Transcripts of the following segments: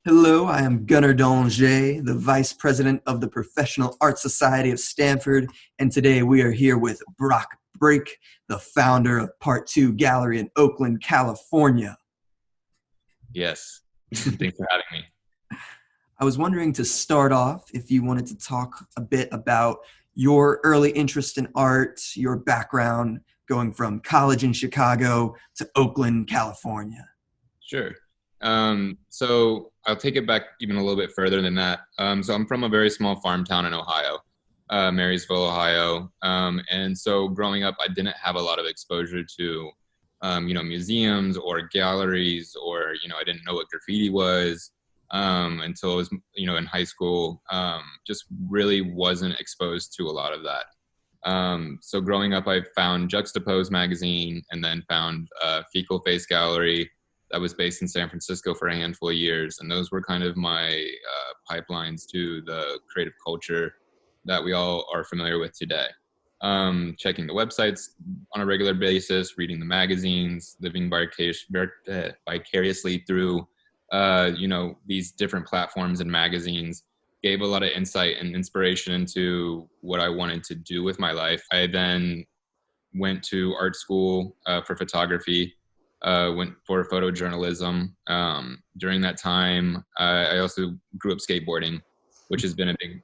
Hello, I am Gunnar Danger, the Vice President of the Professional Art Society of Stanford, and today we are here with Brock Brake, the founder of Part 2 Gallery in Oakland, California. Yes. Thanks for having me. I was wondering to start off if you wanted to talk a bit about your early interest in art, your background going from college in Chicago to Oakland, California. Sure. So I'll take it back even a little bit further than that. So I'm from a very small farm town in Ohio, Marysville, Ohio. And so growing up, I didn't have a lot of exposure to, museums or galleries, or, I didn't know what graffiti was until I was, in high school. Just really wasn't exposed to a lot of that. So growing up, I found Juxtapose magazine and then found Fecal Face Gallery that was based in San Francisco for a handful of years. And those were kind of my pipelines to the creative culture that we all are familiar with today. Checking the websites on a regular basis, reading the magazines, living vicariously through, these different platforms and magazines gave a lot of insight and inspiration into what I wanted to do with my life. I then went to art school for photography, went for photojournalism. During that time, I also grew up skateboarding, which has been a big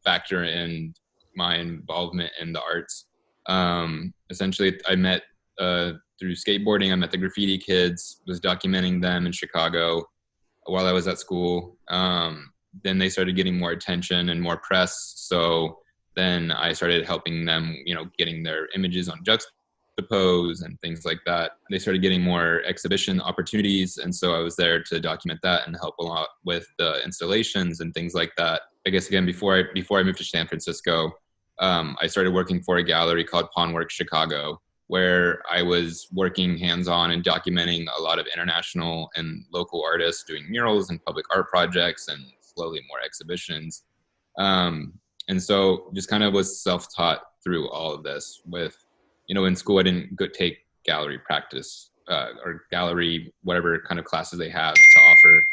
factor in my involvement in the arts. Essentially, I met through skateboarding, I met the graffiti kids, was documenting them in Chicago while I was at school. Then they started getting more attention and more press. So then I started helping them, getting their images on Juxtapose and things like that. They started getting more exhibition opportunities. And so I was there to document that and help a lot with the installations and things like that. I guess, again, before I moved to San Francisco, I started working for a gallery called Pawnworks Chicago, where I was working hands-on and documenting a lot of international and local artists doing murals and public art projects and slowly more exhibitions. And so just kind of was self-taught through all of this with, in school, I didn't take gallery practice or gallery, whatever kind of classes they have to offer.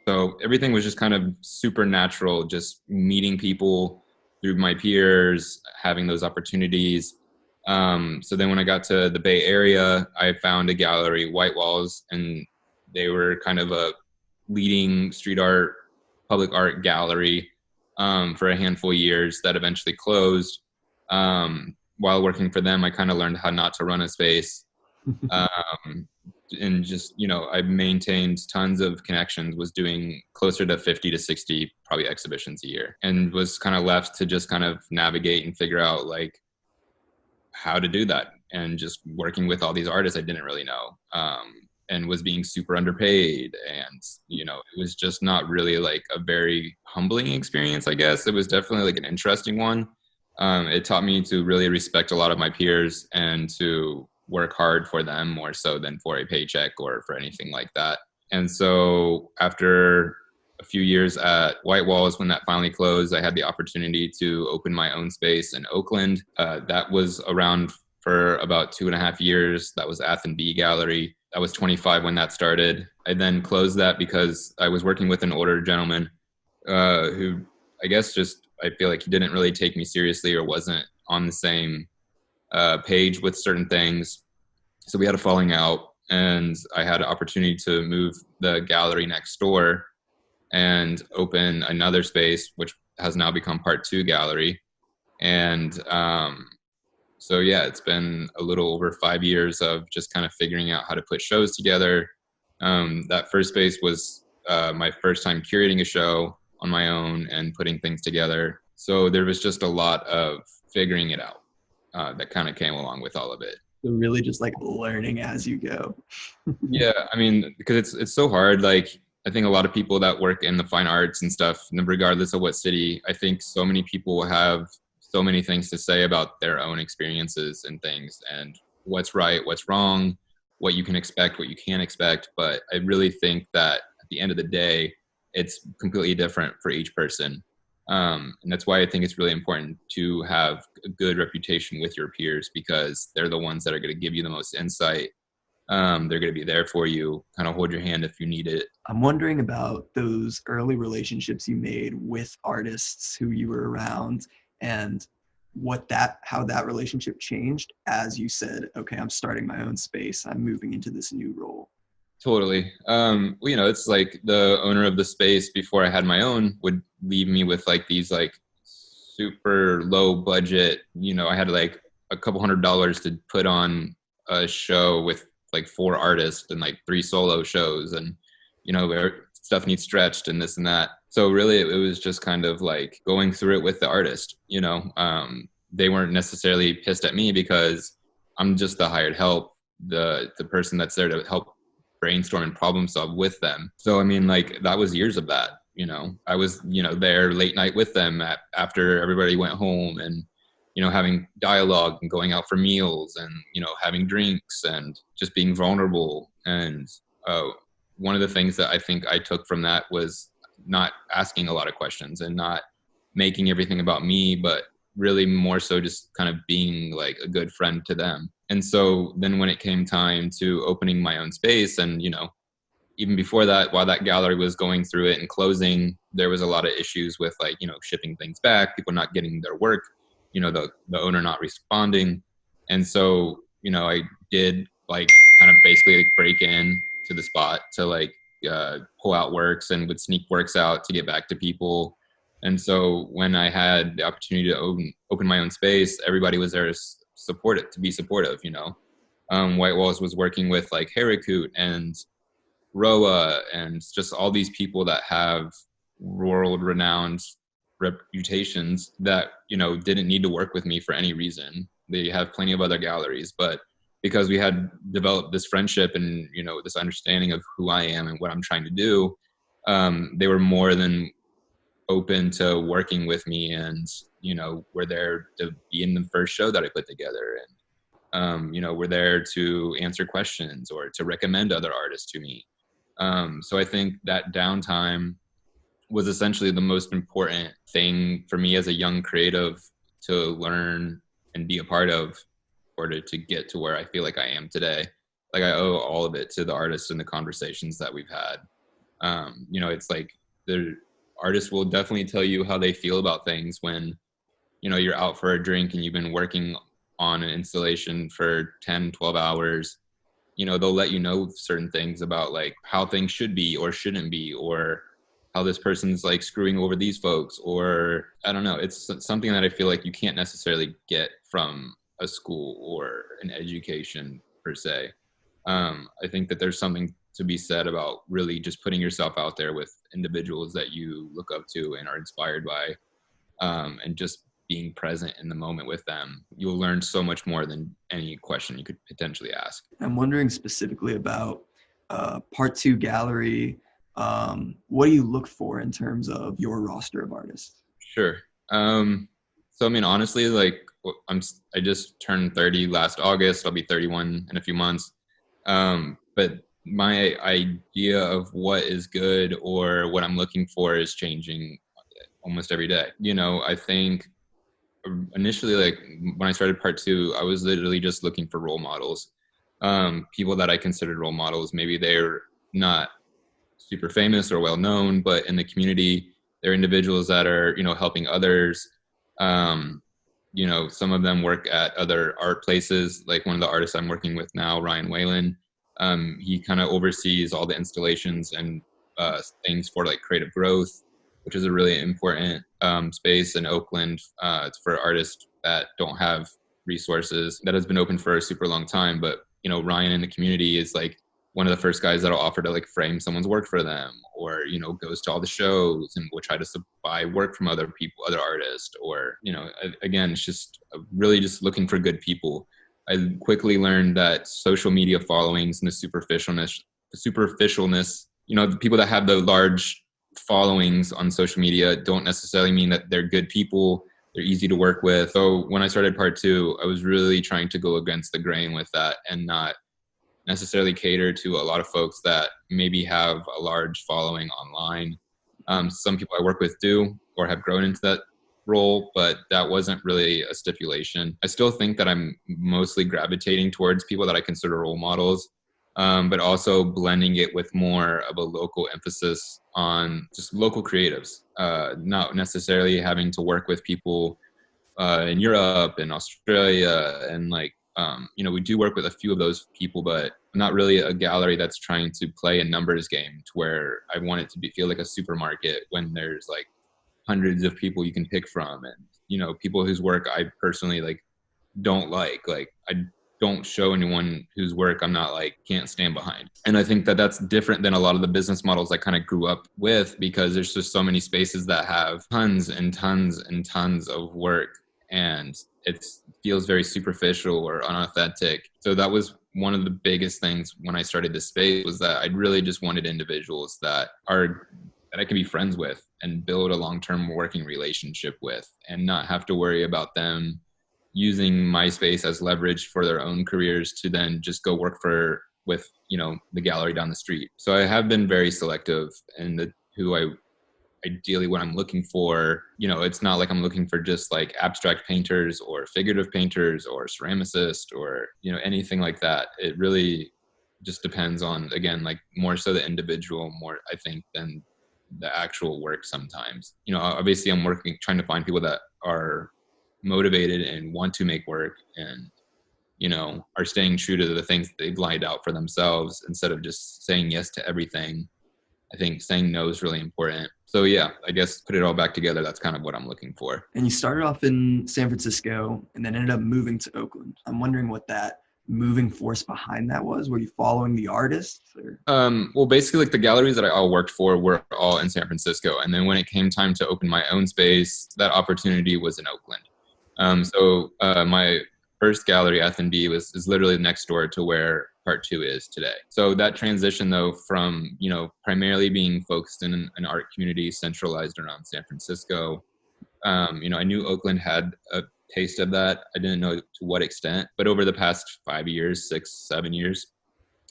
So everything was just kind of supernatural, just meeting people through my peers, having those opportunities. So then when I got to the Bay Area, I found a gallery, White Walls, and they were kind of a leading street art, public art gallery for a handful of years that eventually closed. While working for them, I kind of learned how not to run a space. And just, I maintained tons of connections, was doing closer to 50 to 60 probably exhibitions a year, and was kind of left to just kind of navigate and figure out like how to do that. And just working with all these artists I didn't really know, and was being super underpaid. And, it was just not really like a very humbling experience, I guess. It was definitely like an interesting one. It taught me to really respect a lot of my peers and to work hard for them more so than for a paycheck or for anything like that. And so after a few years at White Walls, when that finally closed, I had the opportunity to open my own space in Oakland. That was around for about 2.5 years. That was Ath and B Gallery. I was 25 when that started. I then closed that because I was working with an older gentleman who I guess just, I feel like he didn't really take me seriously or wasn't on the same page with certain things. So we had a falling out, and I had an opportunity to move the gallery next door and open another space, which has now become Part 2 Gallery. And so yeah, it's been a little over 5 years of just kind of figuring out how to put shows together. That first space was my first time curating a show on my own and putting things together. So there was just a lot of figuring it out that kind of came along with all of it. So really just like learning as you go. Yeah, I mean, because it's so hard. Like, I think a lot of people that work in the fine arts and stuff, regardless of what city, I think so many people have so many things to say about their own experiences and things, and what's right, what's wrong, what you can expect, what you can't expect. But I really think that at the end of the day, it's completely different for each person. And that's why I think it's really important to have a good reputation with your peers, because they're the ones that are going to give you the most insight They're going to be there for you, kind of hold your hand if you need it. I'm wondering about those early relationships you made with artists who you were around, and how that relationship changed as you said, okay, I'm starting my own space. I'm moving into this new role. Totally. Well, it's like the owner of the space before I had my own would leave me with like these like super low budget, I had like a couple $100s to put on a show with like 4 artists and like 3 solo shows, and where stuff needs stretched and this and that. So really it was just kind of like going through it with the artist. They weren't necessarily pissed at me because I'm just the hired help, the person that's there to help brainstorm and problem solve with them. So I mean, like, that was years of that. I was there late night with them after everybody went home, and having dialogue and going out for meals, and having drinks and just being vulnerable. And one of the things that I think I took from that was not asking a lot of questions and not making everything about me, but really more so just kind of being like a good friend to them. And so then when it came time to opening my own space, and even before that, while that gallery was going through it and closing, there was a lot of issues with like shipping things back, people not getting their work, the owner not responding. And so I did like kind of basically like break in to the spot to like pull out works, and would sneak works out to get back to people. And so when I had the opportunity to open my own space, everybody was there to support it, to be supportive. White Walls was working with like Harakoot and Roa, and just all these people that have world renowned reputations that didn't need to work with me for any reason. They have plenty of other galleries, but because we had developed this friendship and this understanding of who I am and what I'm trying to do, they were more than open to working with me, and were there to be in the first show that I put together, and were there to answer questions or to recommend other artists to me. So I think that downtime was essentially the most important thing for me as a young creative to learn and be a part of, in order to get to where I feel like I am today. Like, I owe all of it to the artists and the conversations that we've had. It's like the artists will definitely tell you how they feel about things when you're out for a drink and you've been working on an installation for 10, 12 hours. They'll let you know certain things about like how things should be or shouldn't be, or how this person's like screwing over these folks, or I don't know. It's something that I feel like you can't necessarily get from a school or an education per se. I think that there's something to be said about really just putting yourself out there with individuals that you look up to and are inspired by, and just being present in the moment with them. You'll learn so much more than any question you could potentially ask. I'm wondering specifically about Part 2 Gallery. What do you look for in terms of your roster of artists? Sure. So I mean, honestly, like I just turned 30 last August. I'll be 31 in a few months. But my idea of what is good or what I'm looking for is changing almost every day. I think initially, like when I started Part 2, I was literally just looking for role models, people that I considered role models. Maybe they're not super famous or well known, but in the community, they're individuals that are, helping others. Some of them work at other art places. Like one of the artists I'm working with now, Ryan Whalen, he kind of oversees all the installations and things for like creative growth, which is a really important space in Oakland. It's for artists that don't have resources. That has been open for a super long time. But, Ryan in the community is like one of the first guys that'll offer to like frame someone's work for them, or, goes to all the shows and will try to buy work from other people, other artists, or, again, it's just really just looking for good people. I quickly learned that social media followings and the superficialness, the people that have the large followings on social media don't necessarily mean that they're good people. They're easy to work with. So when I started Part 2, I was really trying to go against the grain with that and not necessarily cater to a lot of folks that maybe have a large following online. Some people I work with do or have grown into that role, but that wasn't really a stipulation. I still think that I'm mostly gravitating towards people that I consider role models. but also blending it with more of a local emphasis on just local creatives, not necessarily having to work with people in Europe and Australia. And like, we do work with a few of those people, but not really a gallery that's trying to play a numbers game to where I want it to feel like a supermarket when there's like hundreds of people you can pick from. And, people whose work I personally don't like I don't show anyone whose work I'm not can't stand behind. And I think that that's different than a lot of the business models I kind of grew up with, because there's just so many spaces that have tons and tons and tons of work, and it feels very superficial or unauthentic. So that was one of the biggest things when I started this space, was that I really just wanted individuals that I can be friends with and build a long-term working relationship with, and not have to worry about them using my space as leverage for their own careers to then just go work with the gallery down the street. So I have been very selective in ideally what I'm looking for. It's not like I'm looking for just like abstract painters or figurative painters or ceramicists or anything like that. It really just depends on, again, like more so the individual more, I think, than the actual work sometimes. Obviously I'm trying to find people that are motivated and want to make work, and are staying true to the things that they've lined out for themselves instead of just saying yes to everything. I think saying no is really important. So yeah, I guess put it all back together, that's kind of what I'm looking for. And you started off in San Francisco and then ended up moving to Oakland. I'm wondering what that moving force behind that was. Were you following the artists? Or? Well, basically, like the galleries that I all worked for were all in San Francisco, and then when it came time to open my own space, that opportunity was in Oakland. So my first gallery, F&B, is literally next door to where Part 2 is today. So that transition, though, from primarily being focused in an art community centralized around San Francisco, I knew Oakland had a taste of that. I didn't know to what extent, but over the past 5 years, 6, 7 years,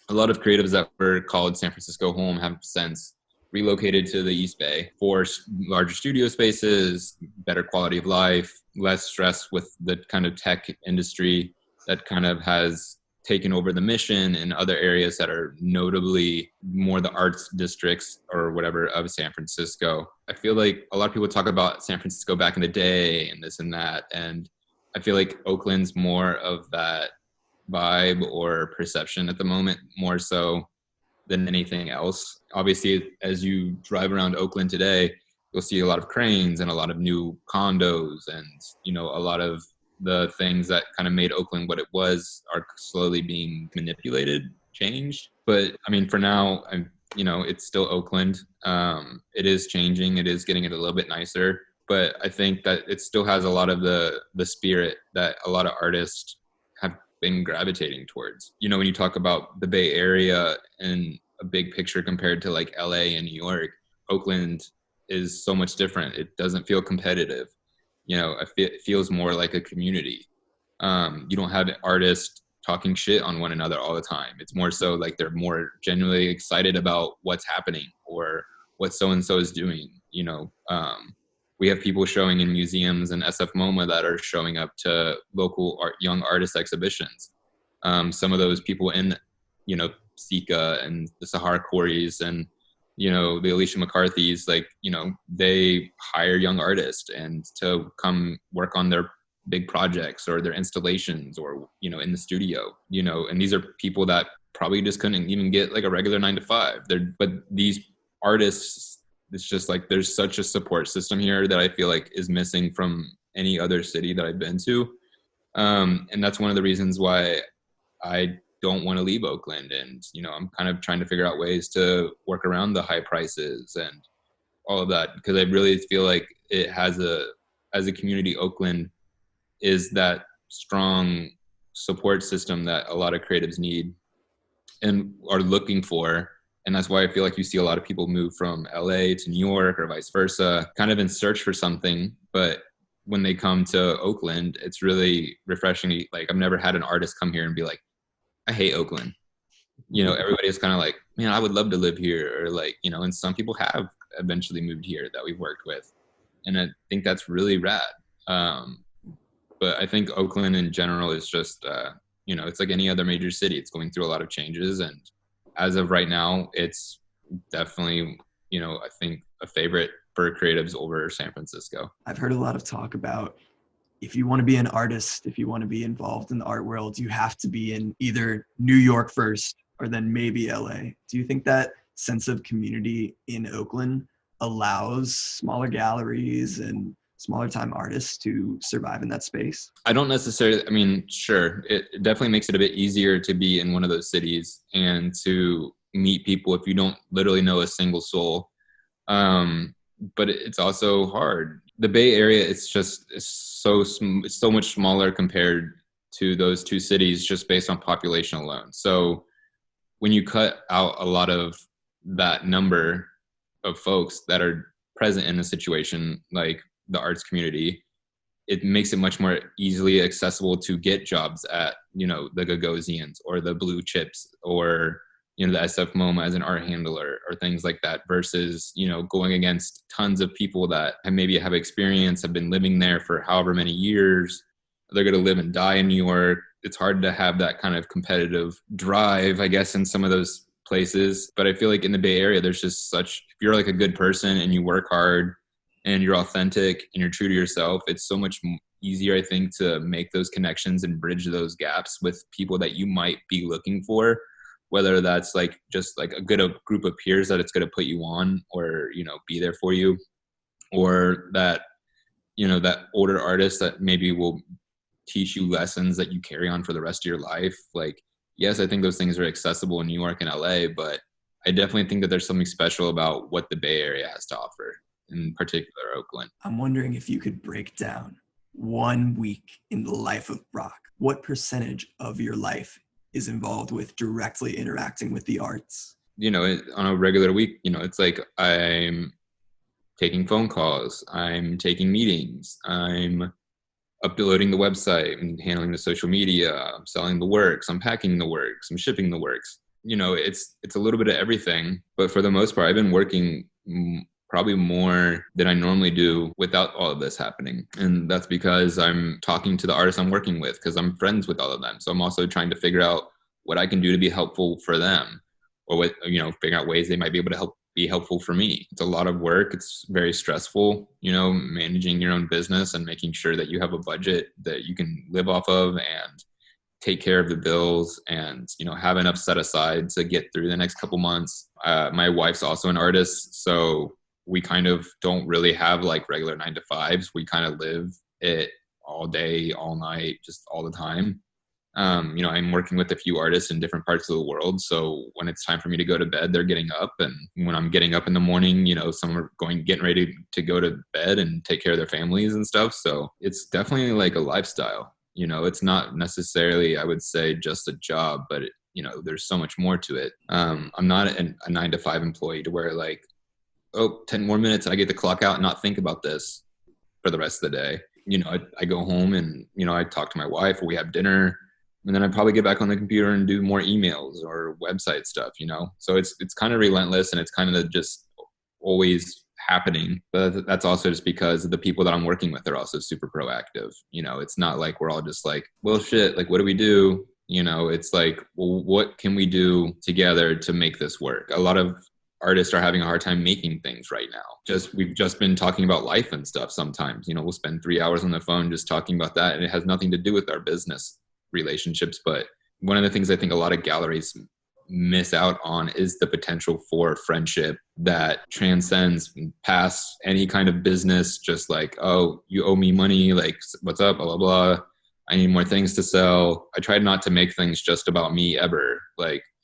a lot of creatives that were called San Francisco home have since relocated to the East Bay for larger studio spaces, better quality of life, less stress with the kind of tech industry that kind of has taken over the Mission and other areas that are notably more the arts districts or whatever of San Francisco. I feel like a lot of people talk about San Francisco back in the day and this and that, and I feel like Oakland's more of that vibe or perception at the moment, more so than anything else. Obviously, as you drive around Oakland today, you'll see a lot of cranes and a lot of new condos, and a lot of the things that kind of made Oakland what it was are slowly being manipulated, changed. But I mean, for now, it's still Oakland. It is changing. It is getting it a little bit nicer, but I think that it still has a lot of the spirit that a lot of artists have been gravitating towards. When you talk about the Bay Area and a big picture compared to like LA and New York, Oakland is so much different. It doesn't feel competitive. It feels more like a community. You don't have artists talking shit on one another all the time. It's more so like they're more genuinely excited about what's happening or what so-and-so is doing. We have people showing in museums and SF MoMA that are showing up to local young artist exhibitions. Some of those people in, Sika and the Sahara Quarries and, the Alicia McCarthy's, they hire young artists and to come work on their big projects or their installations or, in the studio, and these are people that probably just couldn't even get like a regular 9-to-5. But these artists, it's just like there's such a support system here that I feel like is missing from any other city that I've been to. And that's one of the reasons why I don't want to leave Oakland. And, I'm kind of trying to figure out ways to work around the high prices and all of that, because I really feel like it has as a community, Oakland is that strong support system that a lot of creatives need and are looking for. And that's why I feel like you see a lot of people move from LA to New York or vice versa, kind of in search for something. But when they come to Oakland, it's really refreshing. Like, I've never had an artist come here and be like, I hate Oakland. Everybody's kind of like, man, I would love to live here. Or like, and some people have eventually moved here that we've worked with. And I think that's really rad. But I think Oakland in general is just it's like any other major city. It's going through a lot of changes. And as of right now, it's definitely, I think a favorite for creatives over San Francisco. I've heard a lot of talk about if you want to be an artist, if you want to be involved in the art world, you have to be in either New York first or then maybe LA. Do you think that sense of community in Oakland allows smaller galleries and smaller time artists to survive in that space? I don't necessarily, sure, it definitely makes it a bit easier to be in one of those cities and to meet people if you don't literally know a single soul. But it's also hard. The Bay Area, it's so much smaller compared to those two cities just based on population alone. So when you cut out a lot of that number of folks that are present in a situation like the arts community, it makes it much more easily accessible to get jobs at, the Gagosians or the Blue Chips or, the SF MoMA as an art handler or things like that versus, going against tons of people that maybe have experience, have been living there for however many years. They're going to live and die in New York. It's hard to have that kind of competitive drive, I guess, in some of those places. But I feel like in the Bay Area, there's just if you're like a good person and you work hard and you're authentic and you're true to yourself, it's so much easier, I think, to make those connections and bridge those gaps with people that you might be looking for, whether that's just a good group of peers that it's going to put you on or, be there for you, or that, that older artist that maybe will teach you lessons that you carry on for the rest of your life. Yes, I think those things are accessible in New York and LA, but I definitely think that there's something special about what the Bay Area has to offer, in particular Oakland. I'm wondering if you could break down 1 week in the life of Brock. What percentage of your life is involved with directly interacting with the arts? On a regular week, it's like I'm taking phone calls, I'm taking meetings, I'm uploading the website and handling the social media, I'm selling the works, I'm packing the works, I'm shipping the works. It's a little bit of everything, but for the most part, I've been working probably more than I normally do without all of this happening. And that's because I'm talking to the artists I'm working with because I'm friends with all of them. So I'm also trying to figure out what I can do to be helpful for them, or figure out ways they might be able to be helpful for me. It's a lot of work. It's very stressful, managing your own business and making sure that you have a budget that you can live off of and take care of the bills and, have enough set aside to get through the next couple months. My wife's also an artist, so we kind of don't really have regular 9-to-5s. We kind of live it all day, all night, just all the time. I'm working with a few artists in different parts of the world. So when it's time for me to go to bed, they're getting up. And when I'm getting up in the morning, some are getting ready to go to bed and take care of their families and stuff. So it's definitely a lifestyle. It's not necessarily, I would say, just a job, but there's so much more to it. I'm not a 9-to-5 employee to where 10 more minutes and I get to clock out and not think about this for the rest of the day. I go home and, I talk to my wife or we have dinner, and then I probably get back on the computer and do more emails or website stuff, So it's kind of relentless and it's kind of just always happening. But that's also just because the people that I'm working with are also super proactive. It's not like we're all just well, shit, what do we do? It's well, what can we do together to make this work? A lot of artists are having a hard time making things right now. We've just been talking about life and stuff sometimes. We'll spend 3 hours on the phone just talking about that, and it has nothing to do with our business relationships. But one of the things I think a lot of galleries miss out on is the potential for friendship that transcends past any kind of business. Just oh, you owe me money, what's up, blah, blah, blah. I need more things to sell. I tried not to make things just about me ever.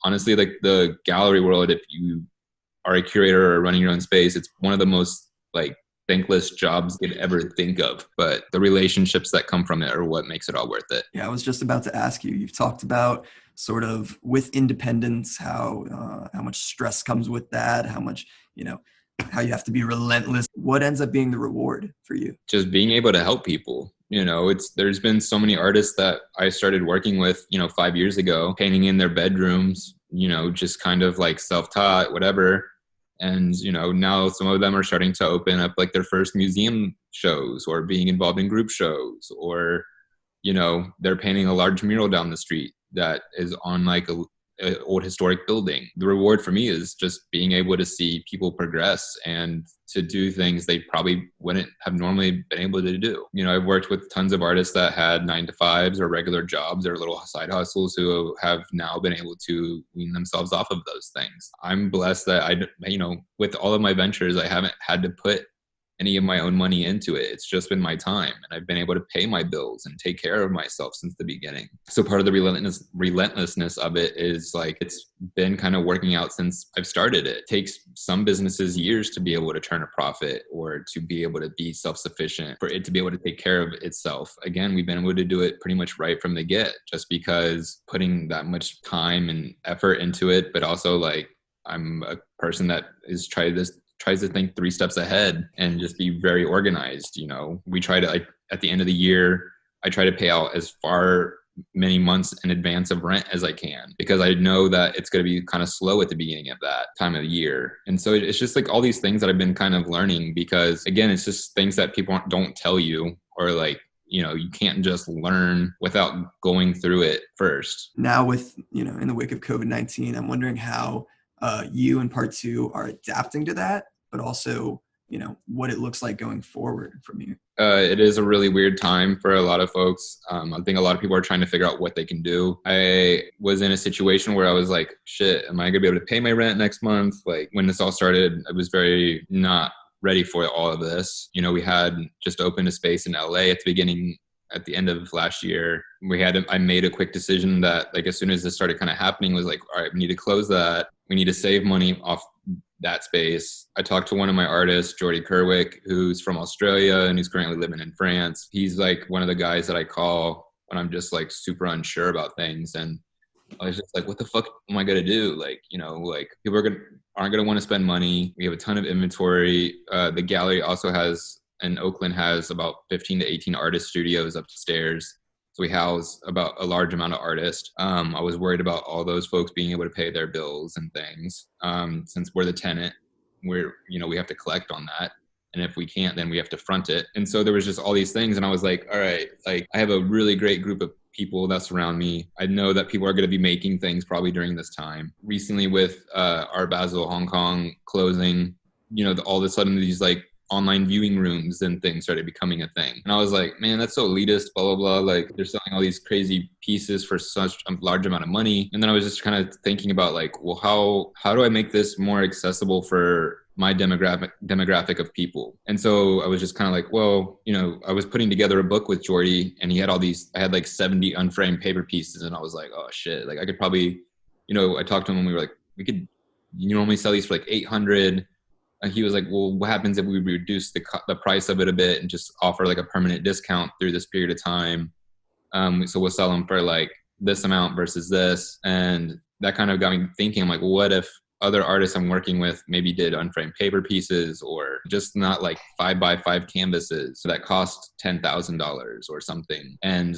Honestly, the gallery world, if you are a curator or running your own space, it's one of the most thankless jobs you could ever think of, but the relationships that come from it are what makes it all worth it. Yeah, I was just about to ask you. You've talked about sort of with independence, how much stress comes with that, how much, how you have to be relentless. What ends up being the reward for you? Just being able to help people. There's been so many artists that I started working with, 5 years ago, painting in their bedrooms, just kind of self-taught, whatever. And, now some of them are starting to open up their first museum shows or being involved in group shows or, they're painting a large mural down the street that is on like a old historic building. The reward for me is just being able to see people progress and to do things they probably wouldn't have normally been able to do. I've worked with tons of artists that had 9-to-5s or regular jobs or little side hustles who have now been able to wean themselves off of those things. I'm blessed that with all of my ventures, I haven't had to put any of my own money into it. It's just been my time, and I've been able to pay my bills and take care of myself since the beginning. So part of the relentlessness of it is like, it's been kind of working out since I've started it. It takes some businesses years to be able to turn a profit or to be able to be self-sufficient, for it to be able to take care of itself. Again, we've been able to do it pretty much right from the get, just because putting that much time and effort into it, but also like, I'm a person that tries to think 3 steps ahead and just be very organized. We try to, like, at the end of the year, I try to pay out as many months in advance of rent as I can, because I know that it's going to be kind of slow at the beginning of that time of the year. And so it's just like all these things that I've been kind of learning, because again, it's just things that people don't tell you, or like, you can't just learn without going through it first. Now with, in the wake of COVID-19, I'm wondering how you and Part 2 are adapting to that, but also, what it looks like going forward from here. It is a really weird time for a lot of folks. I think a lot of people are trying to figure out what they can do. I was in a situation where I was like, shit, am I going to be able to pay my rent next month? Like, when this all started, I was very not ready for all of this. We had just opened a space in LA at the end of last year. I made a quick decision that, like, as soon as this started kind of happening, was like, all right, we need to close that. We need to save money off that space. I talked to one of my artists, Jordy Kerwick, who's from Australia and he's currently living in France. He's like one of the guys that I call when I'm just like super unsure about things. And I was just like, what the fuck am I gonna do? Like, people aren't gonna want to spend money. We have a ton of inventory. The gallery also in Oakland has about 15 to 18 artist studios upstairs. So we house about a large amount of artists. I was worried about all those folks being able to pay their bills and things. Since we're the tenant, we have to collect on that. And if we can't, then we have to front it. And so there was just all these things. And I was like, all right, like, I have a really great group of people that surround me. I know that people are going to be making things probably during this time. Recently with Art Basel Hong Kong closing, all of a sudden these like online viewing rooms and things started becoming a thing. And I was like, man, that's so elitist, blah, blah, blah. Like, they're selling all these crazy pieces for such a large amount of money. And then I was just kind of thinking about like, well, how do I make this more accessible for my demographic of people? And so I was just kind of like, well, I was putting together a book with Jordy, and I had like 70 unframed paper pieces. And I was like, oh shit, like I could probably, I talked to him and we were like, we could normally sell these for like 800. And he was like, well, what happens if we reduce the price of it a bit and just offer like a permanent discount through this period of time? So we'll sell them for like this amount versus this. And that kind of got me thinking, I'm like, well, what if other artists I'm working with maybe did unframed paper pieces, or just not like 5x5 canvases that cost $10,000 or something? And,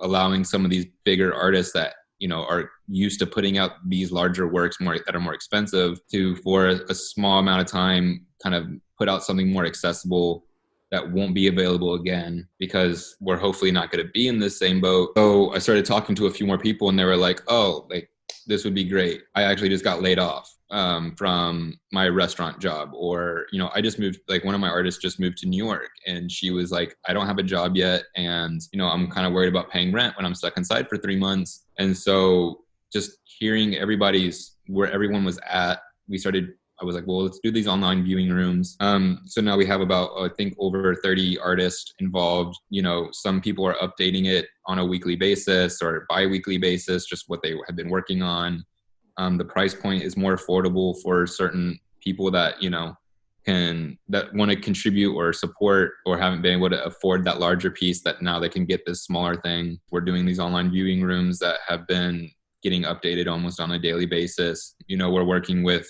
allowing some of these bigger artists that are used to putting out these larger works that are more expensive to, for a small amount of time, kind of put out something more accessible that won't be available again, because we're hopefully not going to be in the same boat. So I started talking to a few more people, and they were like, oh, like, this would be great. I actually just got laid off from my restaurant job. Or, I just moved, like one of my artists just moved to New York, and she was like, I don't have a job yet. And, I'm kind of worried about paying rent when I'm stuck inside for 3 months. And so just hearing where everyone was at, I was like, well, let's do these online viewing rooms. So now we have about, I think, over 30 artists involved. Some people are updating it on a weekly basis or bi-weekly basis, just what they have been working on. The price point is more affordable for certain people that, that want to contribute or support, or haven't been able to afford that larger piece, that now they can get this smaller thing. We're doing these online viewing rooms that have been getting updated almost on a daily basis. We're working with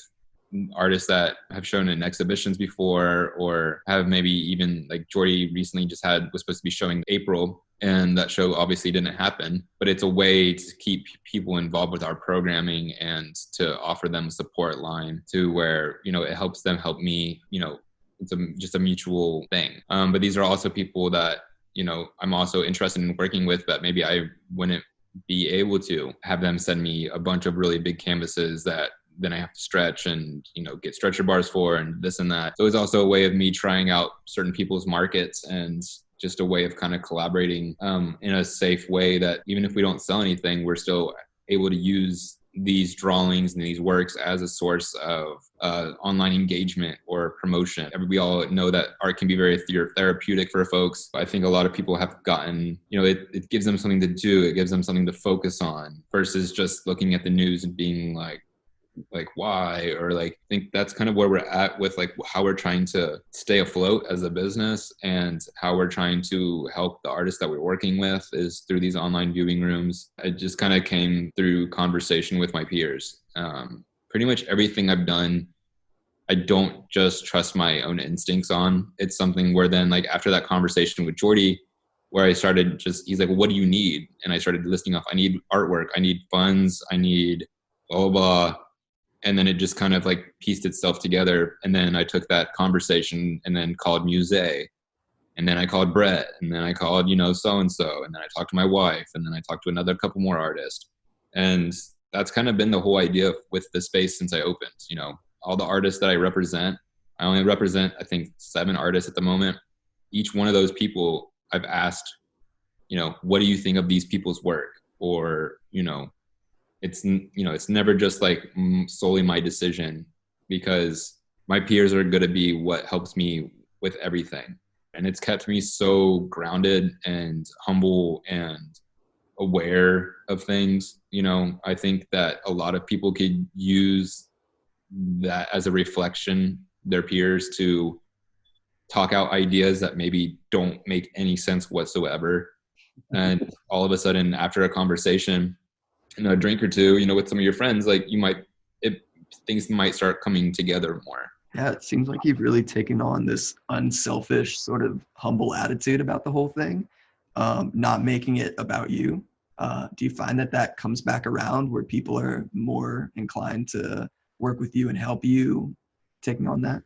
artists that have shown in exhibitions before, or have maybe even, like Jordy recently was supposed to be showing April, and that show obviously didn't happen. But it's a way to keep people involved with our programming and to offer them a support line to where, it helps them help me. It's just a mutual thing. But these are also people that I'm also interested in working with, but maybe I wouldn't be able to have them send me a bunch of really big canvases that then I have to stretch and, get stretcher bars for and this and that. So it's also a way of me trying out certain people's markets and just a way of kind of collaborating in a safe way that even if we don't sell anything, we're still able to use these drawings and these works as a source of online engagement or promotion. We all know that art can be very therapeutic for folks. I think a lot of people have gotten, it gives them something to do. It gives them something to focus on versus just looking at the news and being like why, or I think that's kind of where we're at with how we're trying to stay afloat as a business and how we're trying to help the artists that we're working with is through these online viewing rooms. It just kind of came through conversation with my peers. Pretty much everything I've done, I don't just trust my own instincts on. It's something where then after that conversation with Jordy, where I started he's like, well, what do you need? And I started listing off, I need artwork, I need funds, I need blah, blah, blah. And then it just kind of pieced itself together. And then I took that conversation and then called Musée. And then I called Brett. And then I called, so-and-so. And then I talked to my wife. And then I talked to another couple more artists. And that's kind of been the whole idea with the space since I opened. All the artists that I represent, I only represent, I think, 7 artists at the moment. Each one of those people I've asked, what do you think of these people's work? Or, it's never just solely my decision, because my peers are going to be what helps me with everything. And it's kept me so grounded and humble and aware of things. I think that a lot of people could use that as a reflection, their peers, to talk out ideas that maybe don't make any sense whatsoever. And all of a sudden, after a conversation, a drink or two, with some of your friends, things might start coming together more. Yeah, it seems like you've really taken on this unselfish, sort of humble attitude about the whole thing, not making it about you. Do you find that comes back around where people are more inclined to work with you and help you taking on that?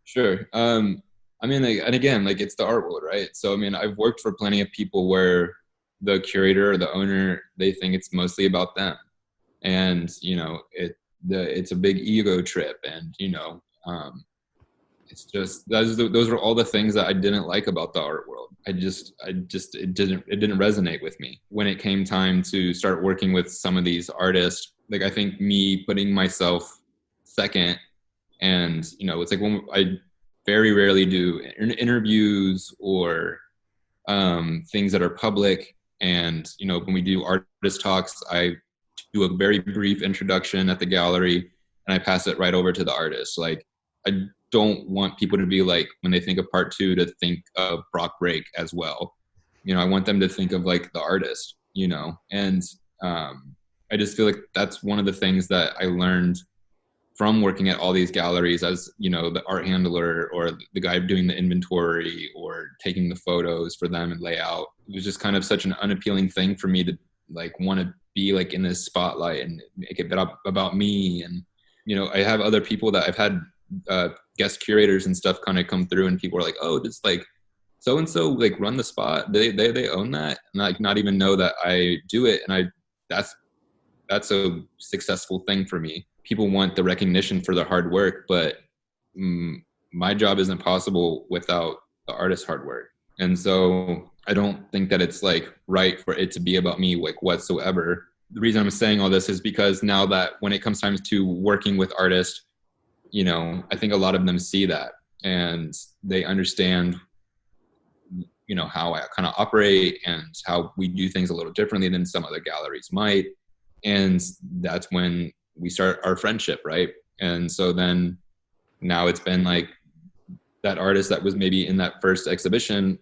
Sure. And again, it's the art world, right? So, I've worked for plenty of people where the curator or the owner, they think it's mostly about them. And, it's a big ego trip. And, it's just, those are all the things that I didn't like about the art world. It didn't resonate with me. When it came time to start working with some of these artists, I think me putting myself second, and, it's when I very rarely do interviews or things that are public. And, when we do artist talks, I do a very brief introduction at the gallery and I pass it right over to the artist. I don't want people to be when they think of part 2, to think of Brock Break as well. I want them to think of the artist, and I just feel that's one of the things that I learned from working at all these galleries as, the art handler or the guy doing the inventory or taking the photos for them and layout. It was just kind of such an unappealing thing for me to want to be in this spotlight and make it about me. And, I have other people that I've had guest curators and stuff kind of come through, and people are like, oh, just so-and-so run the spot. They own that. And not even know that I do it. And that's a successful thing for me. People want the recognition for their hard work, but my job isn't possible without the artist's hard work. And so I don't think that it's right for it to be about me whatsoever. The reason I'm saying all this is because now that when it comes time to working with artists, I think a lot of them see that and they understand, how I kind of operate and how we do things a little differently than some other galleries might. And that's when we start our friendship, right? And so then now it's been that artist that was maybe in that first exhibition,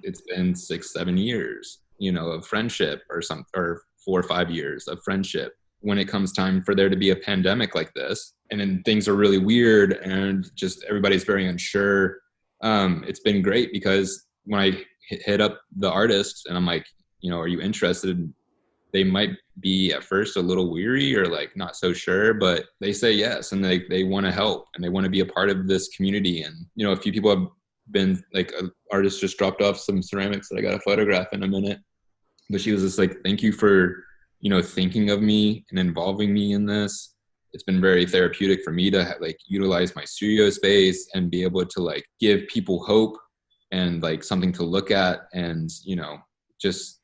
it's been 6-7 years, of friendship, or 4 or 5 years of friendship. When it comes time for there to be a pandemic like this, and then things are really weird and just everybody's very unsure, it's been great because when I hit up the artist and I'm like, are you interested? They might be at first a little weary or not so sure, but they say yes, and they want to help and they want to be a part of this community. And, a few people have been like an artist just dropped off some ceramics that I got to photograph in a minute. But she was just like, thank you for, thinking of me and involving me in this. It's been very therapeutic for me to like utilize my studio space and be able to like give people hope and like something to look at. And, just,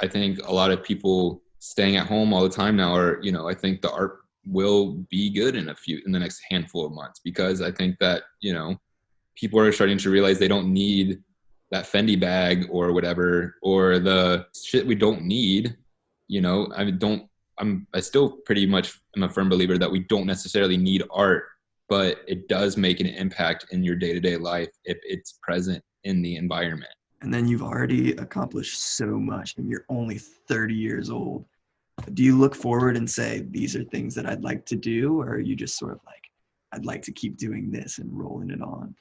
I think a lot of people staying at home all the time now are, I think the art will be good in the next handful of months, because I think that, people are starting to realize they don't need that Fendi bag or whatever, or the shit we don't need. I still pretty much am a firm believer that we don't necessarily need art, but it does make an impact in your day-to-day life if it's present in the environment. And then you've already accomplished so much and you're only 30 years old. Do you look forward and say, these are things that I'd like to do? Or are you just sort of like, I'd like to keep doing this and rolling it on?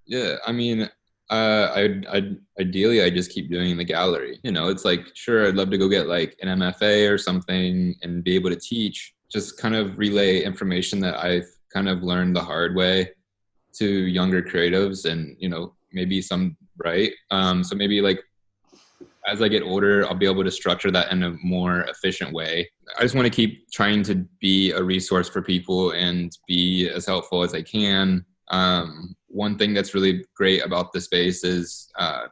Yeah, I mean, ideally, I just keep doing the gallery. It's like, sure, I'd love to go get like an MFA or something and be able to teach, just kind of relay information that I've kind of learned the hard way to younger creatives, and, maybe some, right? So maybe like as I get older, I'll be able to structure that in a more efficient way. I just want to keep trying to be a resource for people and be as helpful as I can. One thing that's really great about the space is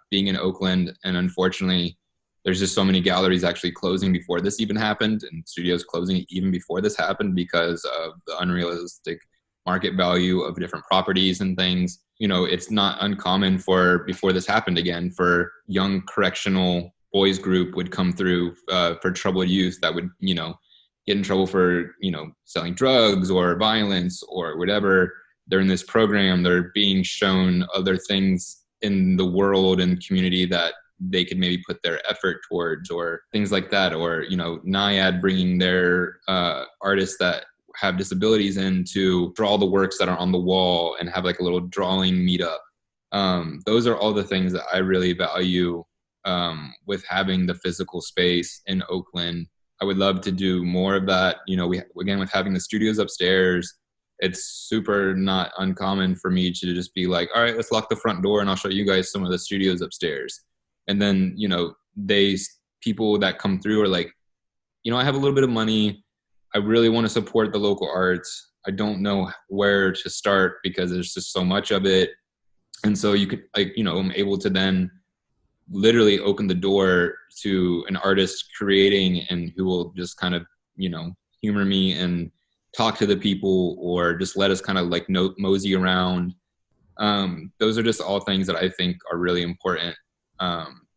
being in Oakland, and unfortunately, there's just so many galleries actually closing before this even happened, and studios closing even before this happened because of the unrealistic market value of different properties and things. It's not uncommon for, before this happened again, for young correctional boys group would come through for troubled youth that would, get in trouble for, selling drugs or violence or whatever. They're in this program, they're being shown other things in the world and community that they could maybe put their effort towards, or things like that. Or, NIAD bringing their artists that have disabilities in to draw the works that are on the wall and have like a little drawing meetup. Those are all the things that I really value with having the physical space in Oakland. I would love to do more of that. Again, with having the studios upstairs, it's super not uncommon for me to just be like, all right, let's lock the front door and I'll show you guys some of the studios upstairs. And then, people that come through are like, I have a little bit of money. I really want to support the local arts. I don't know where to start because there's just so much of it. And so you could, I'm able to then literally open the door to an artist creating and who will just kind of, humor me and talk to the people, or just let us kind of like mosey around. Those are just all things that I think are really important,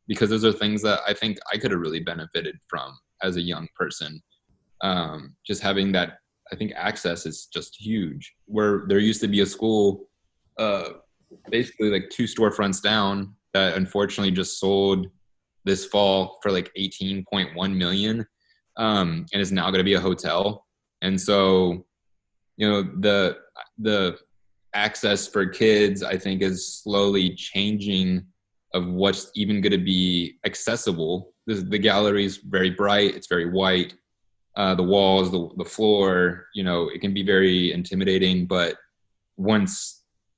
because those are things that I think I could have really benefited from as a young person. Just having that, I think access is just huge. Where there used to be a school, basically like 2 storefronts down, that unfortunately just sold this fall for like 18.1 million, and is now going to be a hotel. And so, the access for kids, I think, is slowly changing of what's even going to be accessible. The gallery is very bright. It's very white. The walls, the floor, it can be very intimidating. But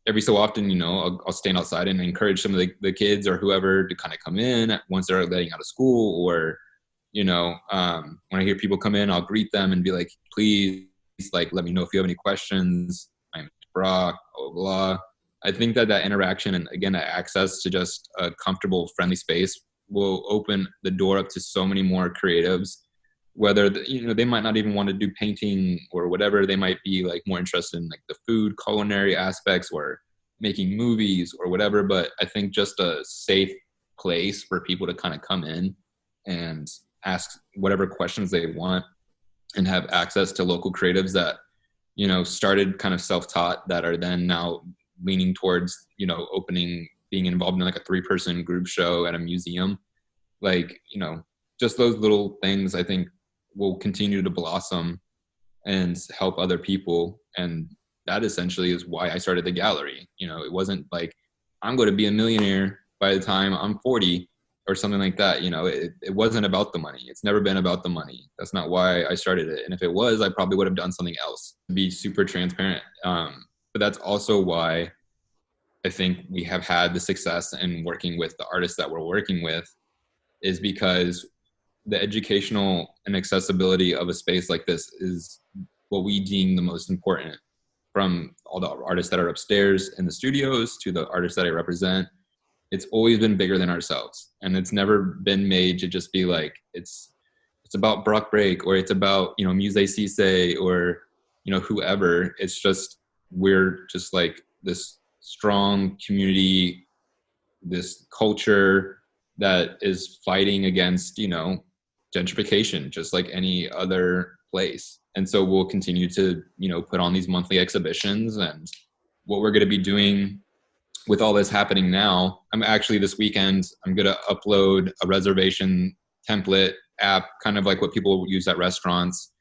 every so often, I'll stand outside and encourage some of the kids or whoever to kind of come in once they're letting out of school, or, when I hear people come in, I'll greet them and be like, please, like, let me know if you have any questions. I'm Brock, blah, blah, blah. I think that interaction and, again, that access to just a comfortable, friendly space will open the door up to so many more creatives, whether, they might not even want to do painting or whatever. They might be like more interested in like the food, culinary aspects, or making movies or whatever. But I think just a safe place for people to kind of come in and ask whatever questions they want, and have access to local creatives that, started kind of self-taught, that are then now leaning towards, being involved in like a 3-person group show at a museum. Like, just those little things I think will continue to blossom and help other people. And that essentially is why I started the gallery. It wasn't like I'm going to be a millionaire by the time I'm 40 or something like that. It wasn't about the money. It's never been about the money. That's not why I started it. And if it was, I probably would have done something else, to be super transparent. But that's also why I think we have had the success in working with the artists that we're working with is because the educational and accessibility of a space like this is what we deem the most important, from all the artists that are upstairs in the studios to the artists that I represent. It's always been bigger than ourselves, and it's never been made to just be like it's about Brock Break, or it's about, you know, Musée Cisse, or, you know, whoever. It's just, we're just like this strong community, this culture that is fighting against, you know, gentrification, just like any other place. And so we'll continue to, you know, put on these monthly exhibitions. And what we're going to be doing with all this happening now, I'm actually, this weekend, I'm going to upload a reservation template app, kind of like what people use at restaurants.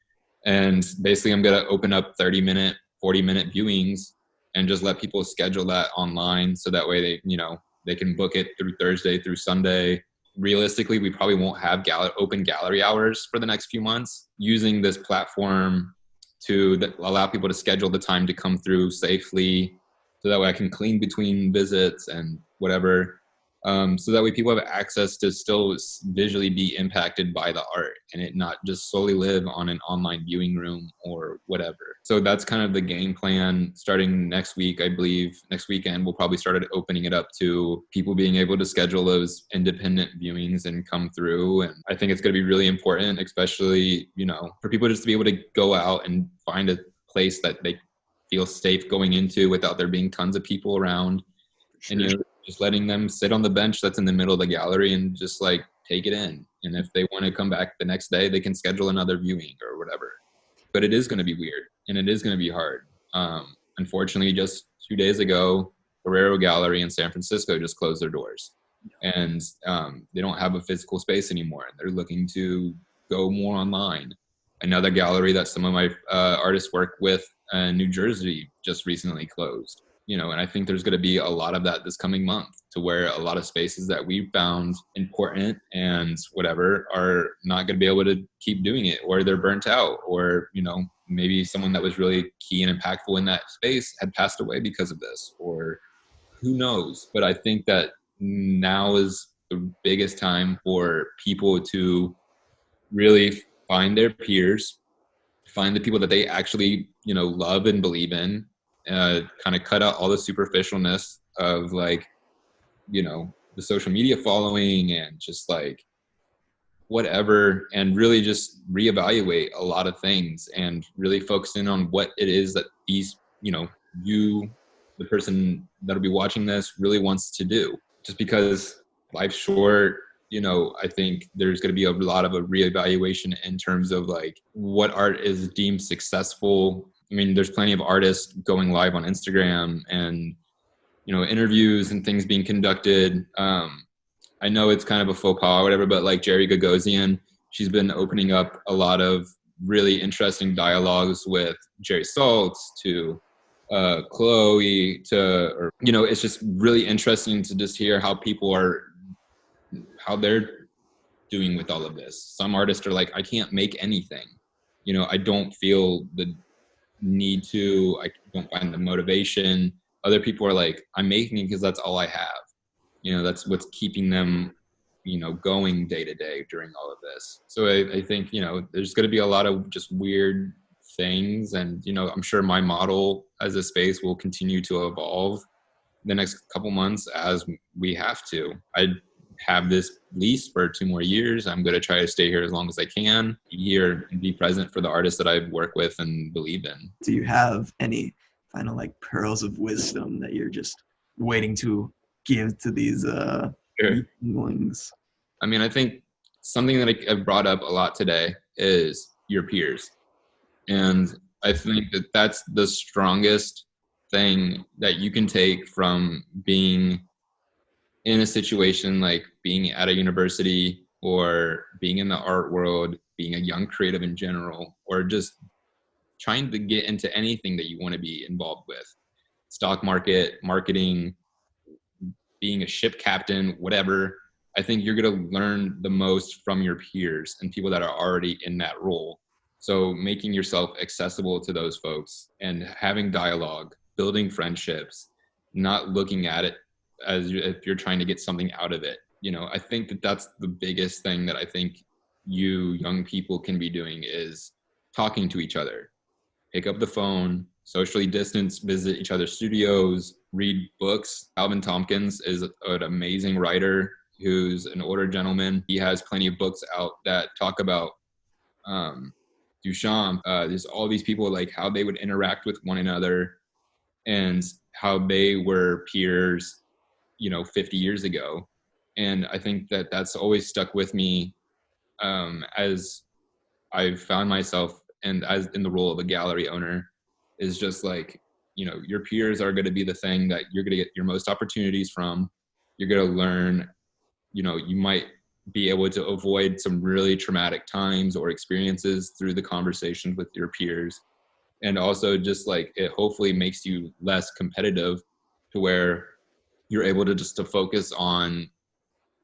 And basically I'm going to open up 30-minute, 40-minute viewings and just let people schedule that online. So that way they, you know, they can book it through Thursday through Sunday. Realistically, we probably won't have open gallery hours for the next few months. Using this platform to allow people to schedule the time to come through safely, so that way I can clean between visits and whatever. So that way people have access to still visually be impacted by the art and it not just solely live on an online viewing room or whatever. So that's kind of the game plan. Starting next week, I believe next weekend, we'll probably start opening it up to people being able to schedule those independent viewings and come through. And I think it's going to be really important, especially, you know, for people just to be able to go out and find a place that they feel safe going into without there being tons of people around. And, you know, just letting them sit on the bench that's in the middle of the gallery and just like take it in. And if they want to come back the next day, they can schedule another viewing or whatever. But it is going to be weird and it is going to be hard. Unfortunately, just 2 days ago, Herrero Gallery in San Francisco just closed their doors, and they don't have a physical space anymore. They're looking to go more online. Another gallery that some of my artists work with in New Jersey just recently closed. You know, and I think there's going to be a lot of that this coming month, to where a lot of spaces that we found important and whatever are not going to be able to keep doing it, or they're burnt out, or, you know, maybe someone that was really key and impactful in that space had passed away because of this, or who knows. But I think that now is the biggest time for people to really find their peers, find the people that they actually, you know, love and believe in, kind of cut out all the superficialness of, like, you know, the social media following and just like whatever, and really just reevaluate a lot of things and really focus in on what it is that these, you know, you, the person that'll be watching this, really wants to do. Just because life's short, you know, I think there's going to be a lot of a reevaluation in terms of like what art is deemed successful. I mean, there's plenty of artists going live on Instagram and, you know, interviews and things being conducted. I know it's kind of a faux pas or whatever, but like Jerry Gagosian, she's been opening up a lot of really interesting dialogues with Jerry Saltz, to Chloe, to, or, you know, it's just really interesting to just hear how people are, how they're doing with all of this. Some artists are like, I can't make anything. You know, I don't feel the need to, I don't find the motivation. Other people are like, I'm making it because that's all I have. You know, that's what's keeping them, you know, going day to day during all of this. So I think, you know, there's going to be a lot of just weird things. And, you know, I'm sure my model as a space will continue to evolve the next couple months as we have to. I have this lease for 2 more years. I'm going to try to stay here as long as I can, be here and be present for the artists that I work with and believe in. Do you have any final like pearls of wisdom that you're just waiting to give to these Sure. younglings? I mean, I think something that I've brought up a lot today is your peers. And I think that that's the strongest thing that you can take from being in a situation like being at a university, or being in the art world, being a young creative in general, or just trying to get into anything that you want to be involved with. Stock market, marketing, being a ship captain, whatever. I think you're going to learn the most from your peers and people that are already in that role. So making yourself accessible to those folks and having dialogue, building friendships, not looking at it as if you're trying to get something out of it. I think that that's the biggest thing that I think you young people can be doing is talking to each other. Pick up the phone, socially distance, visit each other's studios, read books. Alvin Tompkins is an amazing writer who's an older gentleman. He has plenty of books out that talk about Duchamp. There's all these people, like how they would interact with one another and how they were peers, 50 years ago. And I think that that's always stuck with me as I've found myself and as in the role of a gallery owner, is just like, your peers are going to be the thing that you're going to get your most opportunities from. You're going to learn, you might be able to avoid some really traumatic times or experiences through the conversations with your peers. And also just like it hopefully makes you less competitive to where you're able to just to focus on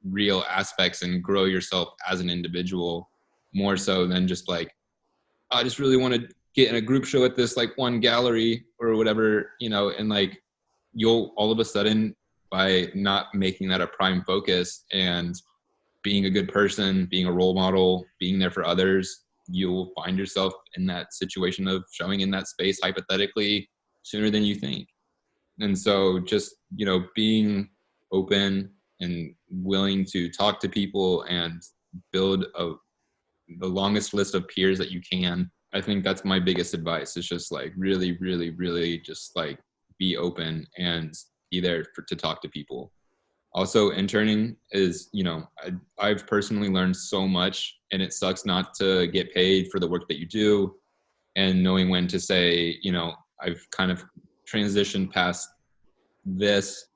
real aspects and grow yourself as an individual more so than just like, I just really want to get in a group show at this like one gallery or whatever, and like you'll all of a sudden, by not making that a prime focus and being a good person, being a role model, being there for others, you'll find yourself in that situation of showing in that space hypothetically sooner than you think. And so just, being open and willing to talk to people and build the longest list of peers that you can. I think that's my biggest advice. It's just like really, really, really just like be open and be there to talk to people. Also, interning is, I've personally learned so much, and it sucks not to get paid for the work that you do, and knowing when to say, I've kind of transitioned past this,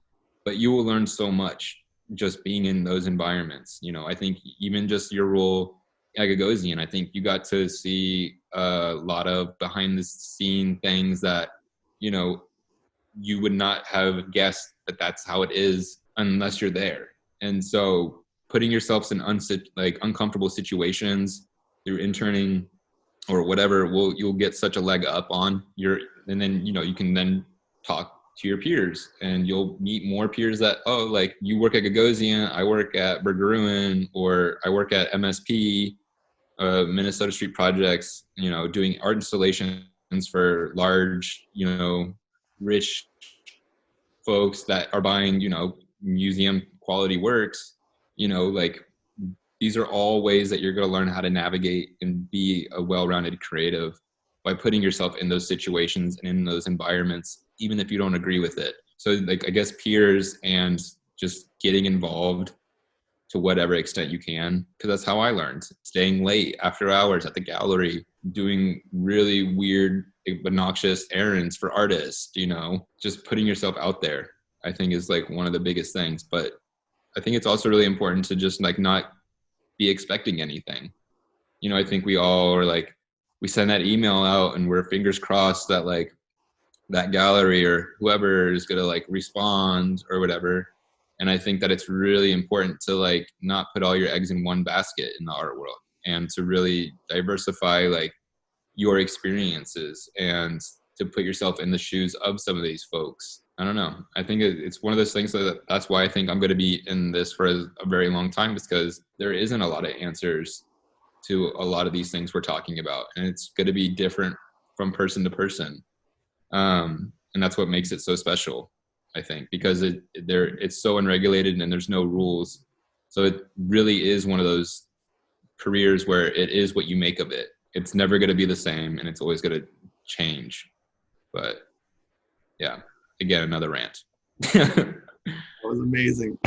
but you will learn so much just being in those environments. I think even just your role at Gagosian, I think you got to see a lot of behind the scene things that, you would not have guessed that that's how it is unless you're there. And so putting yourself in uncomfortable situations through interning or whatever, you'll get such a leg up on and then, you can then talk to your peers and you'll meet more peers that, oh, like you work at Gagosian, I work at Bergeruin, or I work at MSP, Minnesota Street Projects, doing art installations for large, rich folks that are buying, museum quality works, like these are all ways that you're going to learn how to navigate and be a well-rounded creative by putting yourself in those situations and in those environments, even if you don't agree with it. So like, I guess peers and just getting involved to whatever extent you can, because that's how I learned. Staying late after hours at the gallery, doing really weird, obnoxious errands for artists, just putting yourself out there, I think is like one of the biggest things. But I think it's also really important to just like not be expecting anything. I think we all are like, we send that email out and we're fingers crossed that like that gallery or whoever is going to like respond or whatever. And I think that it's really important to like not put all your eggs in one basket in the art world and to really diversify like your experiences and to put yourself in the shoes of some of these folks. I don't know. I think it's one of those things that's why I think I'm going to be in this for a very long time, because there isn't a lot of answers to a lot of these things we're talking about. And it's going to be different from person to person. And that's what makes it so special, I think, because it's so unregulated and there's no rules. So it really is one of those careers where it is what you make of it. It's never going to be the same and it's always going to change. But yeah, again, another rant. That was amazing.